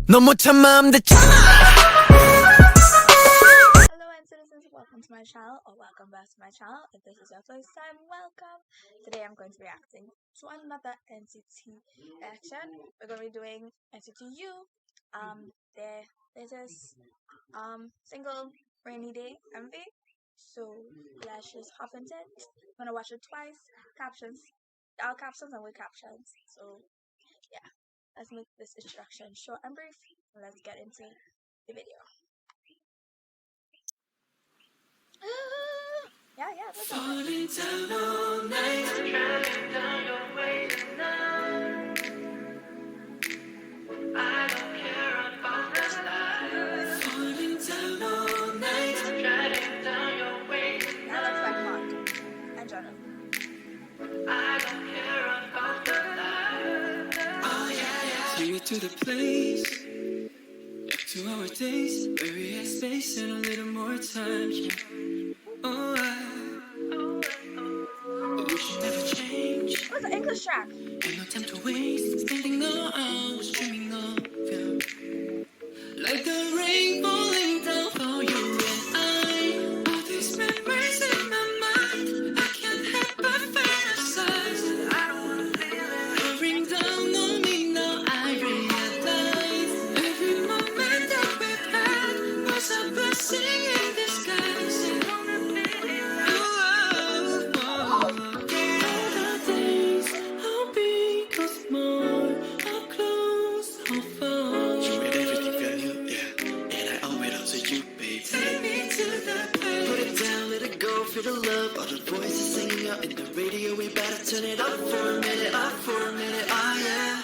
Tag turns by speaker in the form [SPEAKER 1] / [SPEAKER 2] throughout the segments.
[SPEAKER 1] 넌 못 참 마음 됐잖아.
[SPEAKER 2] Hello NCITIZENS, welcome to my channel or welcome back to my channel. If this is your first time, welcome. Today I'm going to be reacting to another NCT reaction. We're going to be doing NCT U. Their latest single Rainy Day MV. So let's just hop into it. I'm gonna watch it twice. Captions, all captions and with captions. So yeah, let's make this introduction short and brief. Let's get into the video. Yeah, that's all right.
[SPEAKER 1] Falling down all night, driving down your way tonight. I don't care about the light. Falling down all night, driving down your way
[SPEAKER 2] Now let's back
[SPEAKER 1] tonight.
[SPEAKER 2] Mark and Jonah.
[SPEAKER 1] I don't care about the light. Oh yeah. Take me to the place, back to our days where we had space and a little more time. Yeah. Oh, but we should never change.
[SPEAKER 2] What's the English track?
[SPEAKER 1] Ain't no time to waste. Spending all hours dreaming of you. Like the rain falling down for you and I. All these memories in my mind, I can't help but fantasize. I don't wanna feel it pouring down on me now. I realize every moment that we've had was a blessing in disguise. And other days, how big or small, how close, how far. You made everything feel new, yeah. And I owe it all to you, babe. Take me to the place. Put it down, let it go, feel the love. All the voices singing out in the radio. We better turn it up for a minute, oh yeah.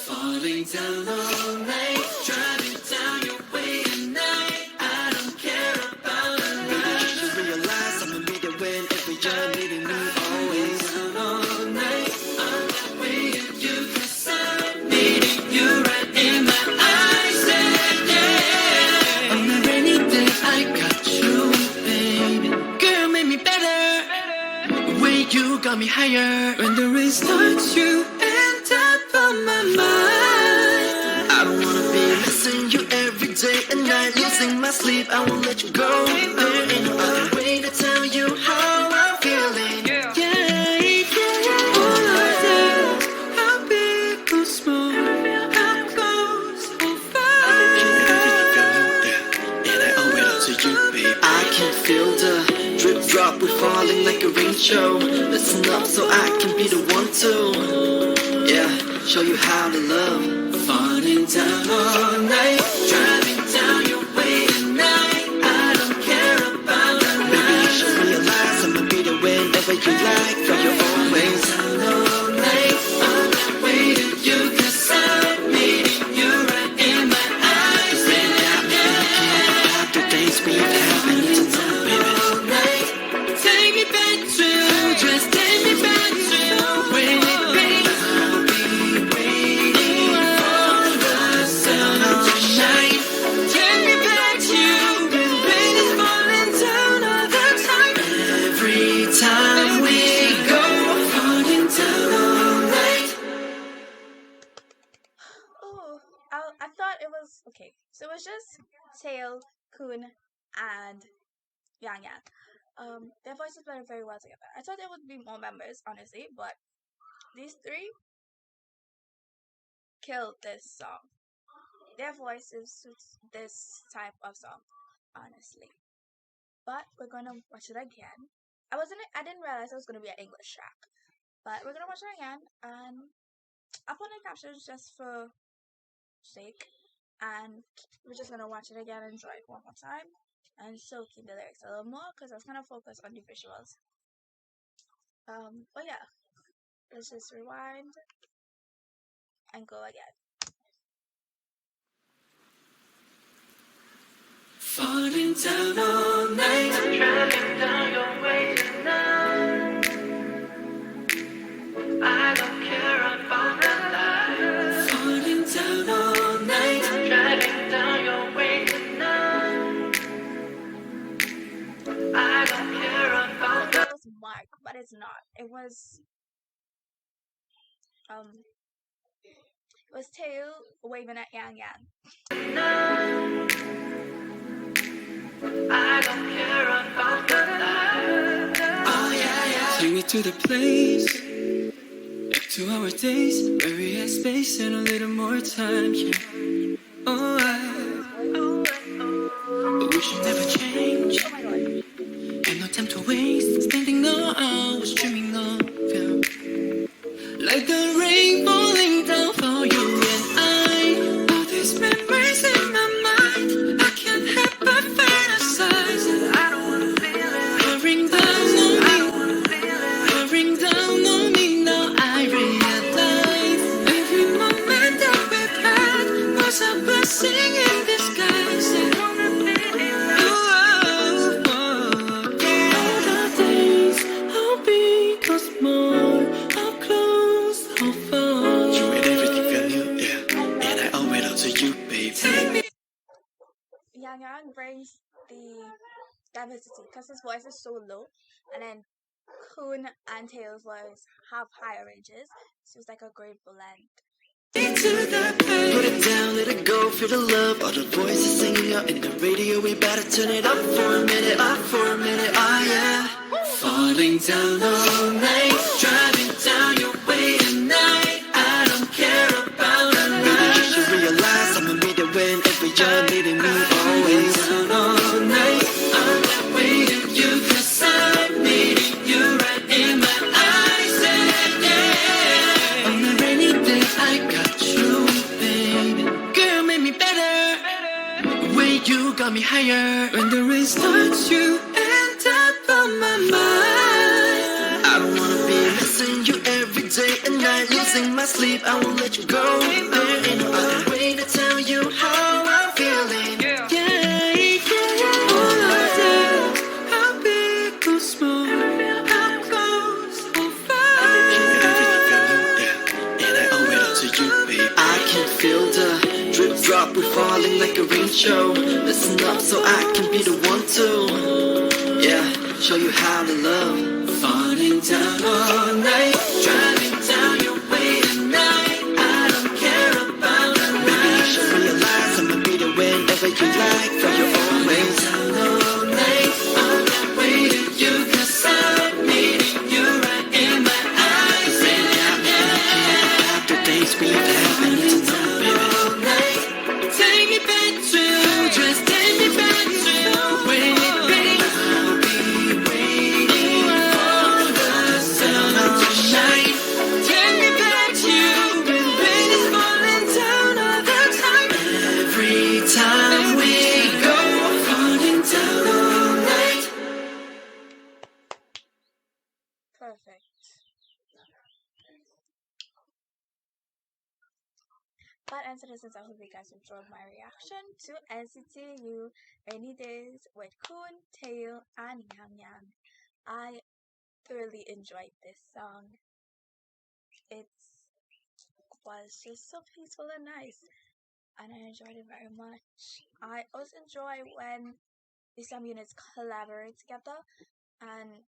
[SPEAKER 1] Falling down all night, driving down your way tonight. I don't care about a lie. You should realize I'ma be there whenever you're needing me always. Down all night, I'm waiting you 'cause I'm needing you right in my eyes. Yeah. On a rainy day, I got you, baby. Girl, make me better. The way you got me higher. When the rain starts, you end up on my mind. I don't wanna be missing you every day and night. Losing my sleep, I won't let you go. There ain't no other way to tell you how I'm feeling. Yeah. All I do, how big or small, how close or far. And I owe it all to you, babe. I can feel the drip drop, we're falling like a rain show. Listen up so I can be the one to, yeah, show you how to love. Falling down all night, driving down your way tonight. I don't care about the night. Baby, you should realize I'ma be there whenever you like, for your own ways. Down all night, I'm waiting you 'cause I'm needing you right in my eyes. 'Cause baby, I've been thinking about the days we've had. I need to know, baby. All night, take me back to, just take me back to when it rains. I'll be waiting for the sun tonight. Take me back to when rain is falling down all the time. Every time we go, falling down all night.
[SPEAKER 2] Oh, I thought it was okay. So it was just Tail, Kun, and Yang Yang. Their voices went very well together. I thought there would be more members, honestly, but these three killed this song. Their voices suits this type of song, honestly. But we're gonna watch it again. I didn't realize it was gonna be an English track, but we're gonna watch it again, and I'll put in captions just for sake, and we're just gonna watch it again and enjoy it one more time, and soak in the lyrics a little more because I was kind of focused on the visuals. But yeah, let's just rewind and go again.
[SPEAKER 1] Falling down all night, driving down your way tonight. I don't care about the light. Falling down all night, driving down your way tonight. I don't care about the.
[SPEAKER 2] It was Mark, but it's not. It was was Tail waving at Yang Yang.
[SPEAKER 1] I don't care about the light. Oh yeah, yeah. Take me to the place, to our days where we had space and a little more time. Yeah. Oh, but we should never change.
[SPEAKER 2] Oh my god.
[SPEAKER 1] And no time to waste. Spending no hours dreaming of you. Like the rain falling down for you and I. All these memories in my mind, I can't help but fantasize. And I don't wanna feel it. Pouring down on me, pouring down on me. Now I realize every moment that we've had was a blessing in disguise. And all the days I'll be close more, how close, how far. You made everything feel new, yeah. And I owe it all to you, babe. Take me.
[SPEAKER 2] Yang Yang brings the diversity because his voice is so low, and then Kun and Tail's voice have higher ranges, so it's like a great blend.
[SPEAKER 1] Put it down, let it go, feel the love. All the voices singing out in the radio. We better turn it up for a minute, oh yeah. Falling down all night, driving down your way tonight. I don't care about a night. Baby, you should realize I'ma be there whenever you're needing me, always. Down all night, I'm not waiting you, 'cause I'm needing you right in my eyes, yeah. On a rainy day, I got you, baby. Girl, make me better. The way you got me higher. When the rain starts, you end up on my mind. I don't wanna be missing you every day and night. Losing my sleep, I won't let you go. There ain't no other way to tell you how I'm feeling. All of that, how big or small, how close or far. And I owe it all to you, babe. I can feel the drip drop, we're falling like a rain show. Listen up so I can be the one to, yeah, show you how to love. Falling down all night, driving down your way tonight. I don't care about a night. Baby, you should realize I'ma be there whenever you like, for you always. Down all night, I'm not waiting you, 'cause I'm needing you right in my eyes. 'Cause ain't got me thinking about the days we've had. I need to know, baby. Take me back to, just take me back to when it rains. I'll be waiting for the sun to shine. Take me back to you when rain is falling down all the time. Every time we go, falling down all night.
[SPEAKER 2] Perfect. But NCITIZENS, I hope you guys enjoyed my reaction to NCTU Rainy Days with Kun, Tail, and Yang Yang. I thoroughly enjoyed this song. It was just so peaceful and nice, and I enjoyed it very much. I also enjoy when these STEM units collaborate together and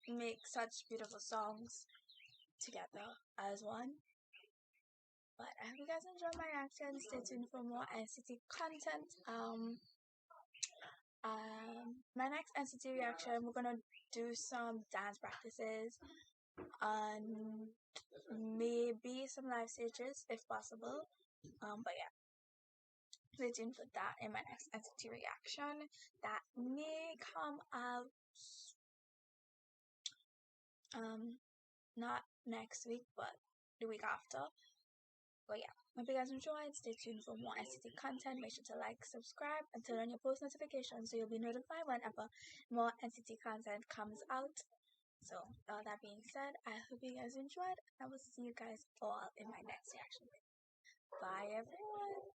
[SPEAKER 2] make such beautiful songs together as one. But I hope you guys enjoyed my reaction. Stay tuned for more NCT content. My next NCT reaction, we're gonna do some dance practices and maybe some live stages if possible. But yeah, stay tuned for that in my next NCT reaction that may come out not next week but the week after. But yeah, hope you guys enjoyed. Stay tuned for more NCT content. Make sure to like, subscribe, and turn on your post notifications so you'll be notified whenever more NCT content comes out. So, all that being said, I hope you guys enjoyed. I will see you guys all in my next reaction video. Bye, everyone.